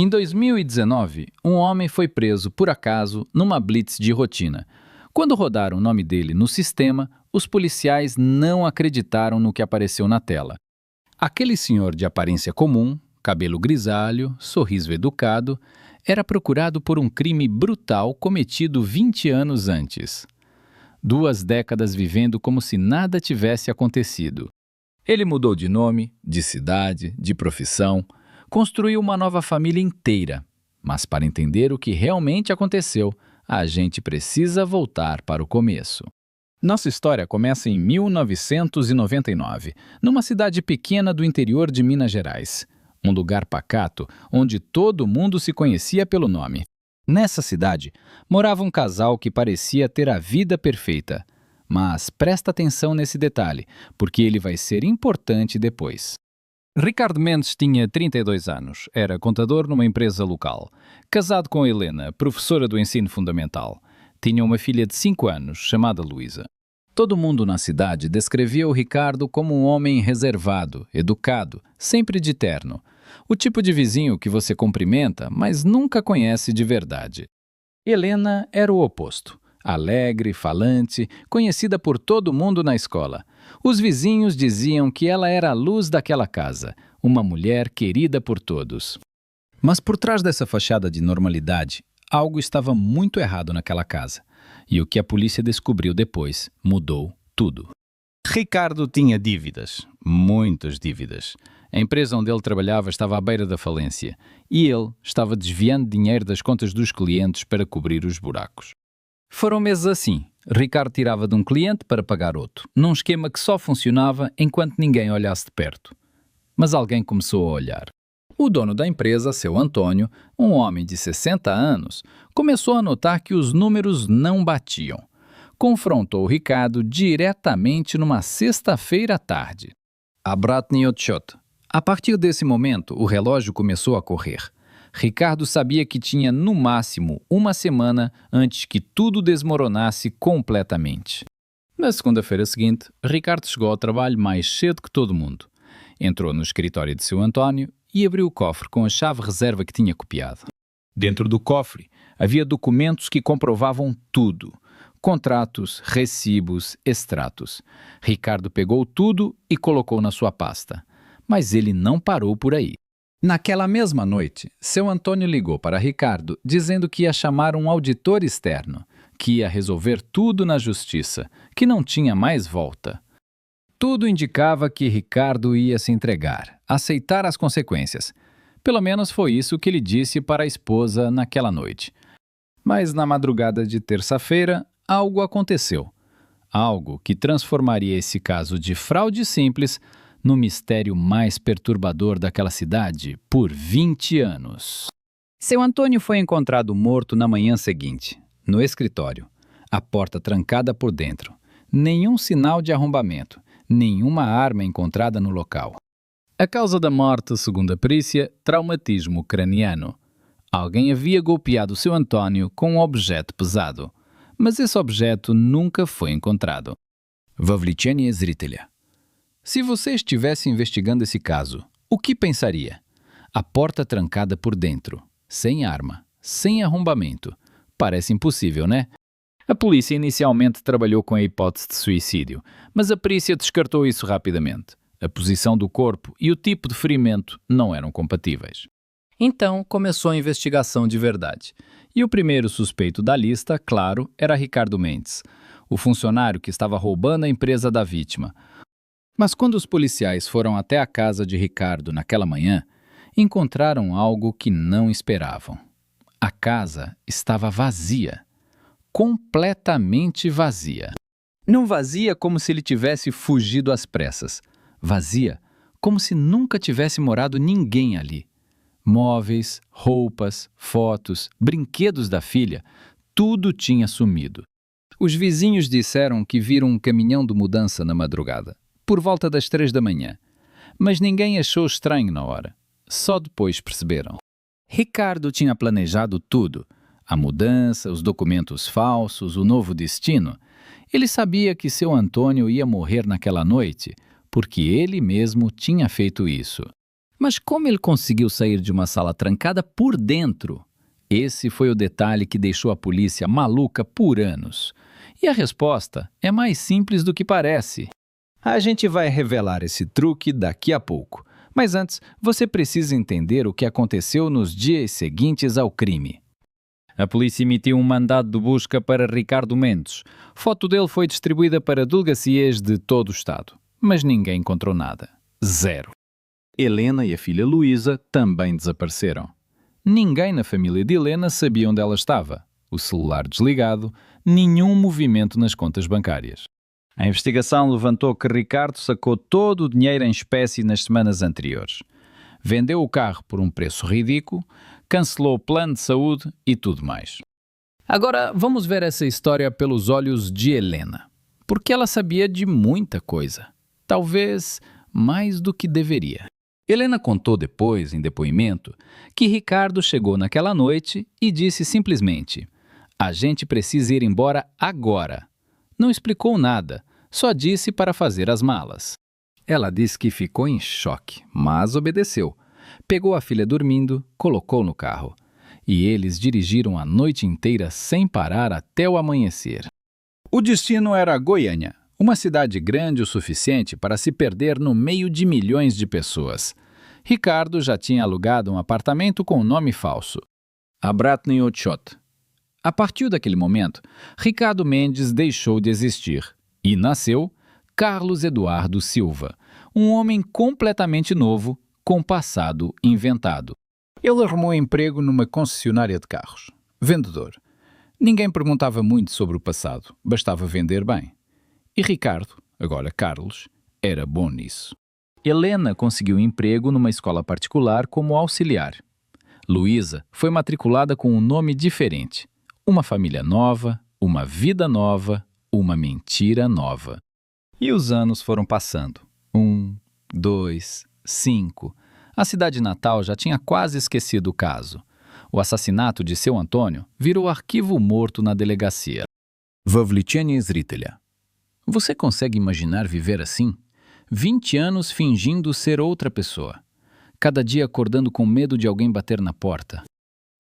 Em 2019, um homem foi preso por acaso numa blitz de rotina. Quando rodaram o nome dele no sistema, os policiais não acreditaram no que apareceu na tela. Aquele senhor de aparência comum, cabelo grisalho, sorriso educado, era procurado por um crime brutal cometido 20 anos antes. 2 décadas vivendo como se nada tivesse acontecido. Ele mudou de nome, de cidade, de profissão, construiu uma nova família inteira. Mas para entender o que realmente aconteceu, a gente precisa voltar para o começo. Nossa história começa em 1999, numa cidade pequena do interior de Minas Gerais. Um lugar pacato, onde todo mundo se conhecia pelo nome. Nessa cidade, morava um casal que parecia ter a vida perfeita. Mas presta atenção nesse detalhe, porque ele vai ser importante depois. Ricardo Mendes tinha 32 anos, era contador numa empresa local. Casado com Helena, professora do ensino fundamental. Tinha uma filha de 5 anos, chamada Luísa. Todo mundo na cidade descrevia o Ricardo como um homem reservado, educado, sempre de terno. O tipo de vizinho que você cumprimenta, mas nunca conhece de verdade. Helena era o oposto. Alegre, falante, conhecida por todo mundo na escola. Os vizinhos diziam que ela era a luz daquela casa, uma mulher querida por todos. Mas por trás dessa fachada de normalidade, algo estava muito errado naquela casa. E o que a polícia descobriu depois mudou tudo. Ricardo tinha dívidas, muitas dívidas. A empresa onde ele trabalhava estava à beira da falência e ele estava desviando dinheiro das contas dos clientes para cobrir os buracos. Foram meses assim. Ricardo tirava de um cliente para pagar outro, num esquema que só funcionava enquanto ninguém olhasse de perto. Mas alguém começou a olhar. O dono da empresa, seu Antônio, um homem de 60 anos, começou a notar que os números não batiam. Confrontou Ricardo diretamente numa sexta-feira à tarde. Обратный отсчет. A partir desse momento, o relógio começou a correr. Ricardo sabia que tinha, no máximo, uma semana antes que tudo desmoronasse completamente. Na segunda-feira seguinte, Ricardo chegou ao trabalho mais cedo que todo mundo. Entrou no escritório de seu Antônio e abriu o cofre com a chave reserva que tinha copiado. Dentro do cofre havia documentos que comprovavam tudo. Contratos, recibos, extratos. Ricardo pegou tudo e colocou na sua pasta. Mas ele não parou por aí. Naquela mesma noite, seu Antônio ligou para Ricardo dizendo que ia chamar um auditor externo, que ia resolver tudo na justiça, que não tinha mais volta. Tudo indicava que Ricardo ia se entregar, aceitar as consequências. Pelo menos foi isso que ele disse para a esposa naquela noite. Mas na madrugada de terça-feira, algo aconteceu. Algo que transformaria esse caso de fraude simples no mistério mais perturbador daquela cidade por 20 anos. Seu Antônio foi encontrado morto na manhã seguinte, no escritório, a porta trancada por dentro. Nenhum sinal de arrombamento, nenhuma arma encontrada no local. A causa da morte, segundo a perícia, traumatismo craniano. Alguém havia golpeado seu Antônio com um objeto pesado, mas esse objeto nunca foi encontrado. Вовлечение зрителя. Se você estivesse investigando esse caso, o que pensaria? A porta trancada por dentro, sem arma, sem arrombamento. Parece impossível, né? A polícia inicialmente trabalhou com a hipótese de suicídio, mas a perícia descartou isso rapidamente. A posição do corpo e o tipo de ferimento não eram compatíveis. Então começou a investigação de verdade. E o primeiro suspeito da lista, claro, era Ricardo Mendes, o funcionário que estava roubando a empresa da vítima. Mas quando os policiais foram até a casa de Ricardo naquela manhã, encontraram algo que não esperavam. A casa estava vazia. Completamente vazia. Não vazia como se ele tivesse fugido às pressas. Vazia como se nunca tivesse morado ninguém ali. Móveis, roupas, fotos, brinquedos da filha, tudo tinha sumido. Os vizinhos disseram que viram um caminhão de mudança na madrugada, por volta das 3 da manhã. Mas ninguém achou estranho na hora. Só depois perceberam. Ricardo tinha planejado tudo. A mudança, os documentos falsos, o novo destino. Ele sabia que seu Antônio ia morrer naquela noite, porque ele mesmo tinha feito isso. Mas como ele conseguiu sair de uma sala trancada por dentro? Esse foi o detalhe que deixou a polícia maluca por anos. E a resposta é mais simples do que parece. A gente vai revelar esse truque daqui a pouco. Mas antes, você precisa entender o que aconteceu nos dias seguintes ao crime. A polícia emitiu um mandado de busca para Ricardo Mendes. Foto dele foi distribuída para delegacias de todo o estado. Mas ninguém encontrou nada. Zero. Helena e a filha Luísa também desapareceram. Ninguém na família de Helena sabia onde ela estava. O celular desligado, nenhum movimento nas contas bancárias. A investigação levantou que Ricardo sacou todo o dinheiro em espécie nas semanas anteriores. Vendeu o carro por um preço ridículo, cancelou o plano de saúde e tudo mais. Agora vamos ver essa história pelos olhos de Helena. Porque ela sabia de muita coisa. Talvez mais do que deveria. Helena contou depois, em depoimento, que Ricardo chegou naquela noite e disse simplesmente: "A gente precisa ir embora agora." Não explicou nada, só disse para fazer as malas. Ela disse que ficou em choque, mas obedeceu. Pegou a filha dormindo, colocou no carro. E eles dirigiram a noite inteira sem parar até o amanhecer. O destino era Goiânia, uma cidade grande o suficiente para se perder no meio de milhões de pessoas. Ricardo já tinha alugado um apartamento com um nome falso, Abratney Ochot. A partir daquele momento, Ricardo Mendes deixou de existir e nasceu Carlos Eduardo Silva, um homem completamente novo, com passado inventado. Ele arrumou emprego numa concessionária de carros. Vendedor. Ninguém perguntava muito sobre o passado, bastava vender bem. E Ricardo, agora Carlos, era bom nisso. Helena conseguiu emprego numa escola particular como auxiliar. Luísa foi matriculada com um nome diferente. Uma família nova, uma vida nova, uma mentira nova. E os anos foram passando. 1, 2, 5. A cidade natal já tinha quase esquecido o caso. O assassinato de seu Antônio virou arquivo morto na delegacia. Vavlichenia Zritelja. Você consegue imaginar viver assim? 20 anos fingindo ser outra pessoa. Cada dia acordando com medo de alguém bater na porta.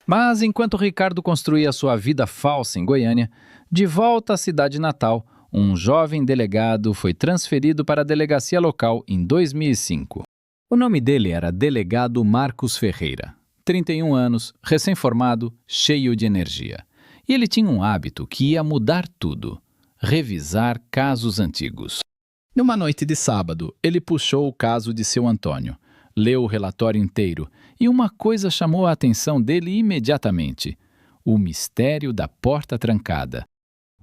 Mas enquanto Ricardo construía sua vida falsa em Goiânia, de volta à cidade natal, um jovem delegado foi transferido para a delegacia local em 2005. O nome dele era Delegado Marcos Ferreira. 31 anos, recém-formado, cheio de energia. E ele tinha um hábito que ia mudar tudo: revisar casos antigos. Numa noite de sábado, ele puxou o caso de seu Antônio, leu o relatório inteiro e uma coisa chamou a atenção dele imediatamente: o mistério da porta trancada.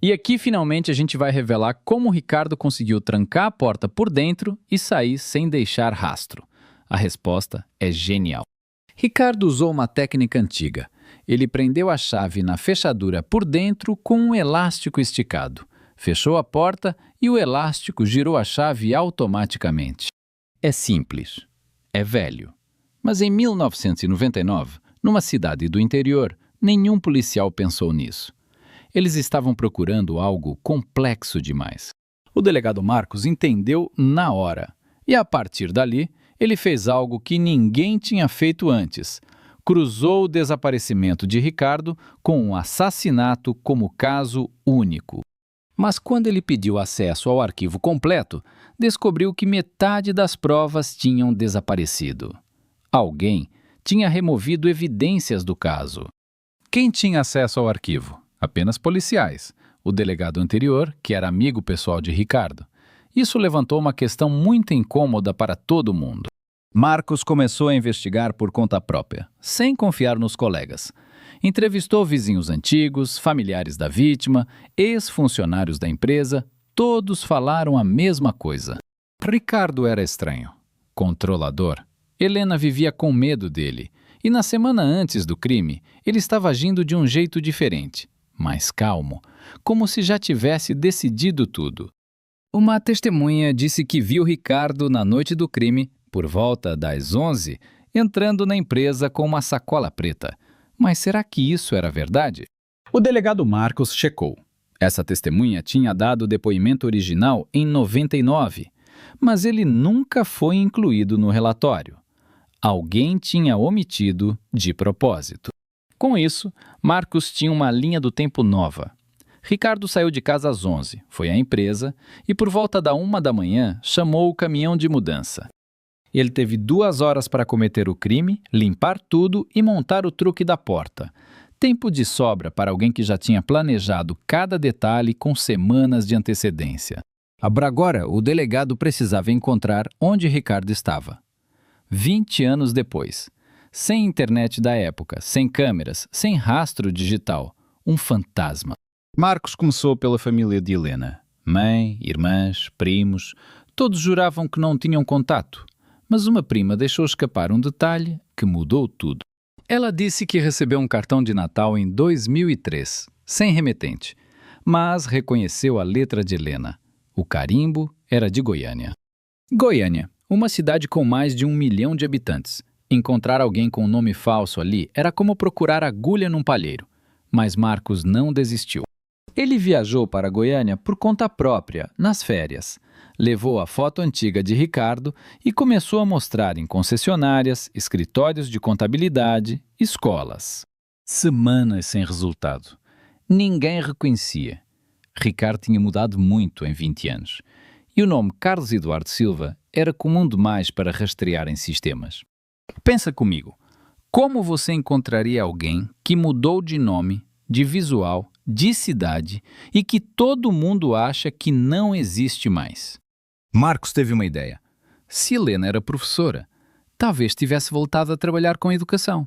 E aqui finalmente a gente vai revelar como Ricardo conseguiu trancar a porta por dentro e sair sem deixar rastro. A resposta é genial. Ricardo usou uma técnica antiga. Ele prendeu a chave na fechadura por dentro com um elástico esticado. Fechou a porta e o elástico girou a chave automaticamente. É simples. É velho. Mas em 1999, numa cidade do interior, nenhum policial pensou nisso. Eles estavam procurando algo complexo demais. O delegado Marcos entendeu na hora. E a partir dali, ele fez algo que ninguém tinha feito antes. Cruzou o desaparecimento de Ricardo com um assassinato como caso único. Mas quando ele pediu acesso ao arquivo completo, descobriu que metade das provas tinham desaparecido. Alguém tinha removido evidências do caso. Quem tinha acesso ao arquivo? Apenas policiais. O delegado anterior, que era amigo pessoal de Ricardo. Isso levantou uma questão muito incômoda para todo mundo. Marcos começou a investigar por conta própria, sem confiar nos colegas. Entrevistou vizinhos antigos, familiares da vítima, ex-funcionários da empresa, todos falaram a mesma coisa. Ricardo era estranho, controlador. Helena vivia com medo dele, e na semana antes do crime, ele estava agindo de um jeito diferente, mais calmo, como se já tivesse decidido tudo. Uma testemunha disse que viu Ricardo na noite do crime, por volta das 11, entrando na empresa com uma sacola preta. Mas será que isso era verdade? O delegado Marcos checou. Essa testemunha tinha dado o depoimento original em 99, mas ele nunca foi incluído no relatório. Alguém tinha omitido de propósito. Com isso, Marcos tinha uma linha do tempo nova. Ricardo saiu de casa às 11, foi à empresa e por volta da 1 da manhã chamou o caminhão de mudança. Ele teve 2 horas para cometer o crime, limpar tudo e montar o truque da porta. Tempo de sobra para alguém que já tinha planejado cada detalhe com semanas de antecedência. Agora, o delegado precisava encontrar onde Ricardo estava. 20 anos depois, sem internet da época, sem câmeras, sem rastro digital, um fantasma. Marcos começou pela família de Helena. Mãe, irmãs, primos, todos juravam que não tinham contato. Mas uma prima deixou escapar um detalhe que mudou tudo. Ela disse que recebeu um cartão de Natal em 2003, sem remetente, mas reconheceu a letra de Helena. O carimbo era de Goiânia. Goiânia, uma cidade com mais de 1 milhão de habitantes. Encontrar alguém com um nome falso ali era como procurar agulha num palheiro. Mas Marcos não desistiu. Ele viajou para Goiânia por conta própria, nas férias. Levou a foto antiga de Ricardo e começou a mostrar em concessionárias, escritórios de contabilidade, escolas. Semanas sem resultado. Ninguém reconhecia. Ricardo tinha mudado muito em 20 anos. E o nome Carlos Eduardo Silva era comum demais para rastrear em sistemas. Pensa comigo, como você encontraria alguém que mudou de nome, de visual, de cidade e que todo mundo acha que não existe mais? Marcos teve uma ideia. Se Helena era professora, talvez tivesse voltado a trabalhar com educação.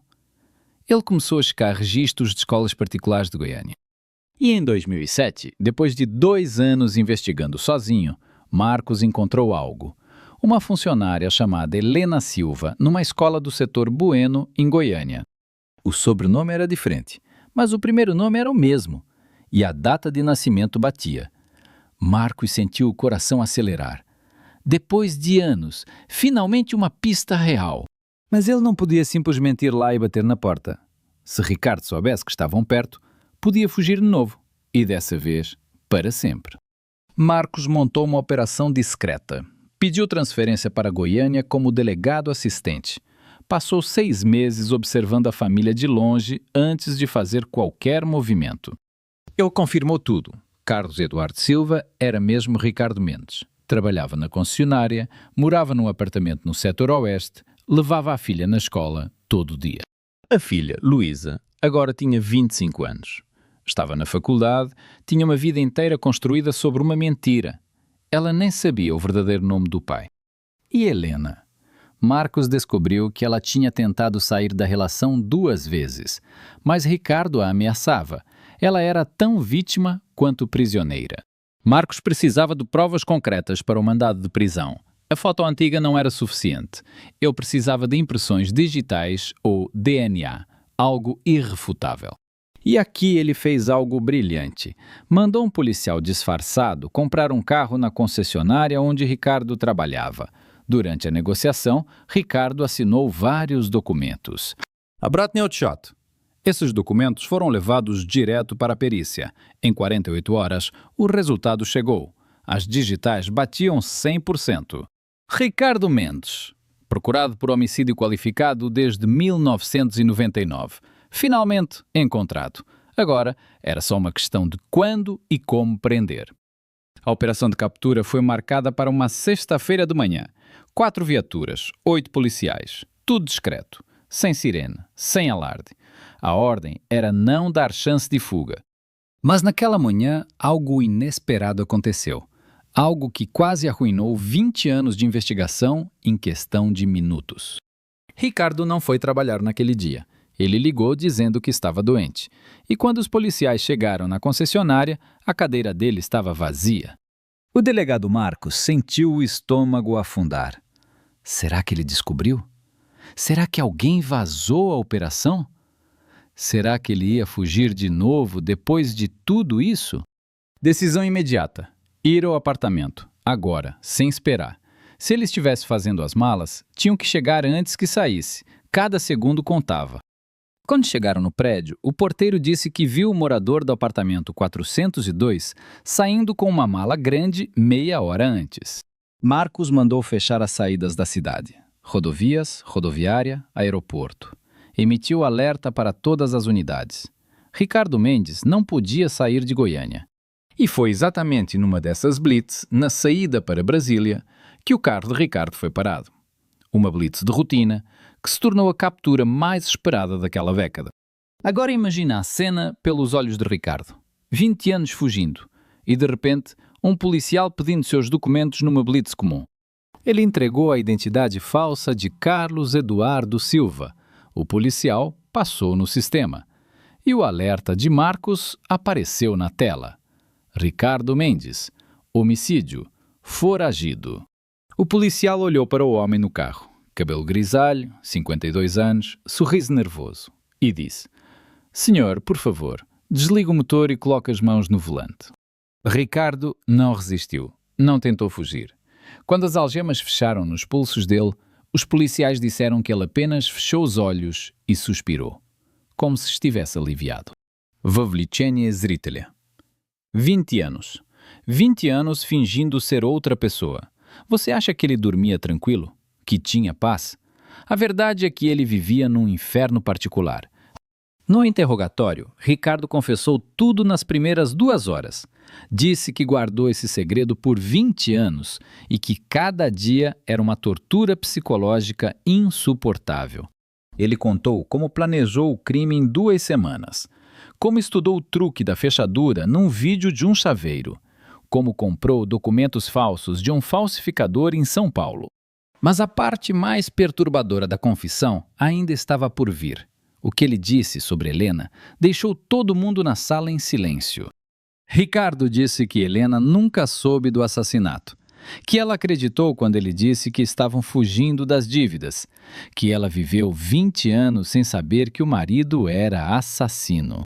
Ele começou a checar registros de escolas particulares de Goiânia. E em 2007, depois de 2 anos investigando sozinho, Marcos encontrou algo. Uma funcionária chamada Helena Silva, numa escola do setor Bueno, em Goiânia. O sobrenome era diferente, mas o primeiro nome era o mesmo, e a data de nascimento batia. Marcos sentiu o coração acelerar. Depois de anos, finalmente uma pista real. Mas ele não podia simplesmente ir lá e bater na porta. Se Ricardo soubesse que estavam perto, podia fugir de novo, e dessa vez, para sempre. Marcos montou uma operação discreta. Pediu transferência para Goiânia como delegado assistente. Passou 6 meses observando a família de longe antes de fazer qualquer movimento. Ele confirmou tudo. Carlos Eduardo Silva era mesmo Ricardo Mendes. Trabalhava na concessionária, morava num apartamento no setor oeste, levava a filha na escola todo dia. A filha, Luísa, agora tinha 25 anos. Estava na faculdade, tinha uma vida inteira construída sobre uma mentira. Ela nem sabia o verdadeiro nome do pai. E Helena? Marcos descobriu que ela tinha tentado sair da relação 2 vezes, mas Ricardo a ameaçava. Ela era tão vítima quanto prisioneira. Marcos precisava de provas concretas para o mandado de prisão. A foto antiga não era suficiente. Ele precisava de impressões digitais ou DNA, algo irrefutável. E aqui ele fez algo brilhante. Mandou um policial disfarçado comprar um carro na concessionária onde Ricardo trabalhava. Durante a negociação, Ricardo assinou vários documentos. Обратный отсчет. Esses documentos foram levados direto para a perícia. Em 48 horas, o resultado chegou. As digitais batiam 100%. Ricardo Mendes, procurado por homicídio qualificado desde 1999. Finalmente encontrado. Agora era só uma questão de quando e como prender. A operação de captura foi marcada para uma sexta-feira de manhã. 4 viaturas, 8 policiais, tudo discreto, sem sirene, sem alarde. A ordem era não dar chance de fuga. Mas naquela manhã, algo inesperado aconteceu. Algo que quase arruinou 20 anos de investigação em questão de minutos. Ricardo não foi trabalhar naquele dia. Ele ligou dizendo que estava doente. E quando os policiais chegaram na concessionária, a cadeira dele estava vazia. O delegado Marcos sentiu o estômago afundar. Será que ele descobriu? Será que alguém vazou a operação? Será que ele ia fugir de novo depois de tudo isso? Decisão imediata. Ir ao apartamento. Agora, sem esperar. Se ele estivesse fazendo as malas, tinham que chegar antes que saísse. Cada segundo contava. Quando chegaram no prédio, o porteiro disse que viu o morador do apartamento 402 saindo com uma mala grande meia hora antes. Marcos mandou fechar as saídas da cidade. rodovias, rodoviária, aeroporto. Emitiu alerta para todas as unidades. Ricardo Mendes não podia sair de Goiânia. E foi exatamente numa dessas blitz, na saída para Brasília, que o carro de Ricardo foi parado. Uma blitz de rotina que se tornou a captura mais esperada daquela década. Agora imagina a cena pelos olhos de Ricardo. 20 anos fugindo e, de repente, um policial pedindo seus documentos numa blitz comum. Ele entregou a identidade falsa de Carlos Eduardo Silva. O policial passou no sistema. E o alerta de Marcos apareceu na tela. Ricardo Mendes, homicídio, foragido. O policial olhou para o homem no carro. Cabelo grisalho, 52 anos, sorriso nervoso. E disse: "Senhor, por favor, desliga o motor e coloque as mãos no volante." Ricardo não resistiu, não tentou fugir. Quando as algemas fecharam nos pulsos dele, os policiais disseram que ele apenas fechou os olhos e suspirou, como se estivesse aliviado. Vavlichenie Zritelya. 20 anos. 20 anos fingindo ser outra pessoa. Você acha que ele dormia tranquilo? Que tinha paz? A verdade é que ele vivia num inferno particular. No interrogatório, Ricardo confessou tudo nas primeiras 2 horas. Disse que guardou esse segredo por 20 anos e que cada dia era uma tortura psicológica insuportável. Ele contou como planejou o crime em 2 semanas, como estudou o truque da fechadura num vídeo de um chaveiro, como comprou documentos falsos de um falsificador em São Paulo. Mas a parte mais perturbadora da confissão ainda estava por vir. O que ele disse sobre Helena deixou todo mundo na sala em silêncio. Ricardo disse que Helena nunca soube do assassinato, que ela acreditou quando ele disse que estavam fugindo das dívidas, que ela viveu 20 anos sem saber que o marido era assassino.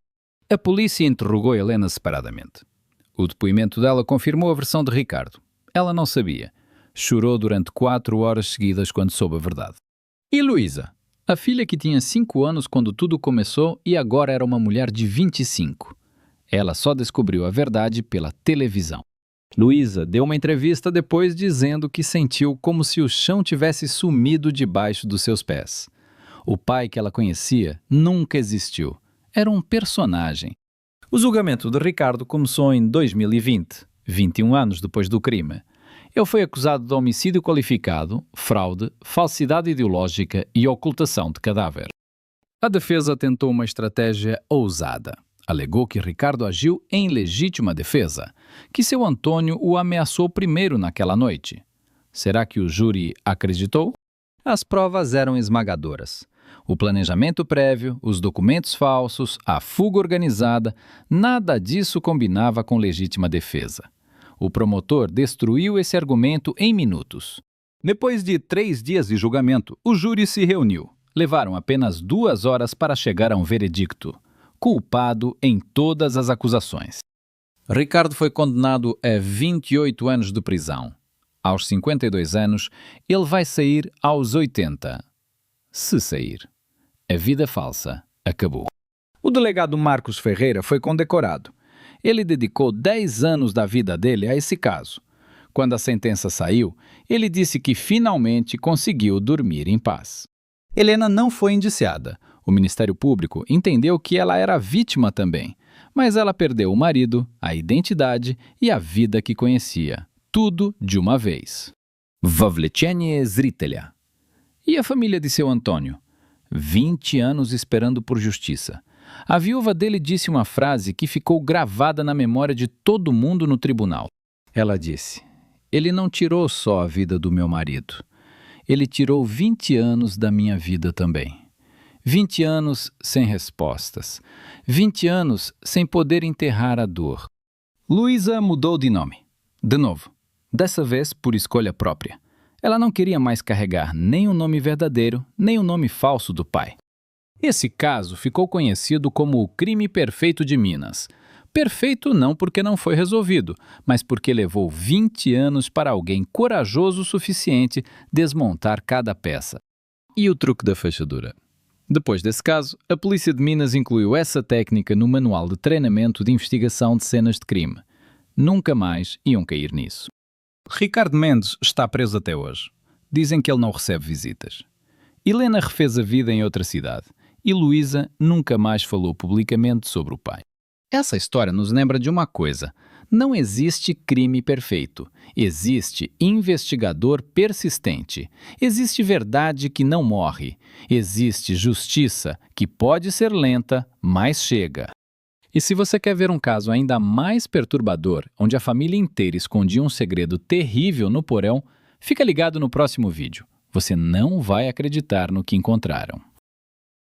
A polícia interrogou Helena separadamente. O depoimento dela confirmou a versão de Ricardo. Ela não sabia. Chorou durante 4 horas seguidas quando soube a verdade. E Luísa, a filha que tinha 5 anos quando tudo começou e agora era uma mulher de 25. Ela só descobriu a verdade pela televisão. Luísa deu uma entrevista depois dizendo que sentiu como se o chão tivesse sumido debaixo dos seus pés. O pai que ela conhecia nunca existiu. Era um personagem. O julgamento de Ricardo começou em 2020, 21 anos depois do crime. Ele foi acusado de homicídio qualificado, fraude, falsidade ideológica e ocultação de cadáver. A defesa tentou uma estratégia ousada. Alegou que Ricardo agiu em legítima defesa, que seu Antônio o ameaçou primeiro naquela noite. Será que o júri acreditou? As provas eram esmagadoras. O planejamento prévio, os documentos falsos, a fuga organizada, nada disso combinava com legítima defesa. O promotor destruiu esse argumento em minutos. Depois de 3 dias de julgamento, o júri se reuniu. Levaram apenas 2 horas para chegar a um veredicto. Culpado em todas as acusações. Ricardo foi condenado a 28 anos de prisão. Aos 52 anos, ele vai sair aos 80. Se sair. A vida falsa acabou. O delegado Marcos Ferreira foi condecorado. Ele dedicou 10 anos da vida dele a esse caso. Quando a sentença saiu, ele disse que finalmente conseguiu dormir em paz. Helena não foi indiciada. O Ministério Público entendeu que ela era vítima também, mas ela perdeu o marido, a identidade e a vida que conhecia. Tudo de uma vez. Vavlichenie Zritelya. E a família de seu Antônio? 20 anos esperando por justiça. A viúva dele disse uma frase que ficou gravada na memória de todo mundo no tribunal. Ela disse: "Ele não tirou só a vida do meu marido. Ele tirou 20 anos da minha vida também. 20 anos sem respostas. 20 anos sem poder enterrar a dor." Luísa mudou de nome. De novo. Dessa vez por escolha própria. Ela não queria mais carregar nem o nome verdadeiro, nem o nome falso do pai. Esse caso ficou conhecido como o crime perfeito de Minas. Perfeito não porque não foi resolvido, mas porque levou 20 anos para alguém corajoso o suficiente desmontar cada peça. E o truque da fechadura? Depois desse caso, a polícia de Minas incluiu essa técnica no manual de treinamento de investigação de cenas de crime. Nunca mais iam cair nisso. Ricardo Mendes está preso até hoje. dizem que ele não recebe visitas. Helena refez a vida em outra cidade e Luísa nunca mais falou publicamente sobre o pai. Essa história nos lembra de uma coisa: não existe crime perfeito. Existe investigador persistente. Existe verdade que não morre. Existe justiça que pode ser lenta, mas chega. E se você quer ver um caso ainda mais perturbador, onde a família inteira escondia um segredo terrível no porão, fica ligado no próximo vídeo. Você não vai acreditar no que encontraram.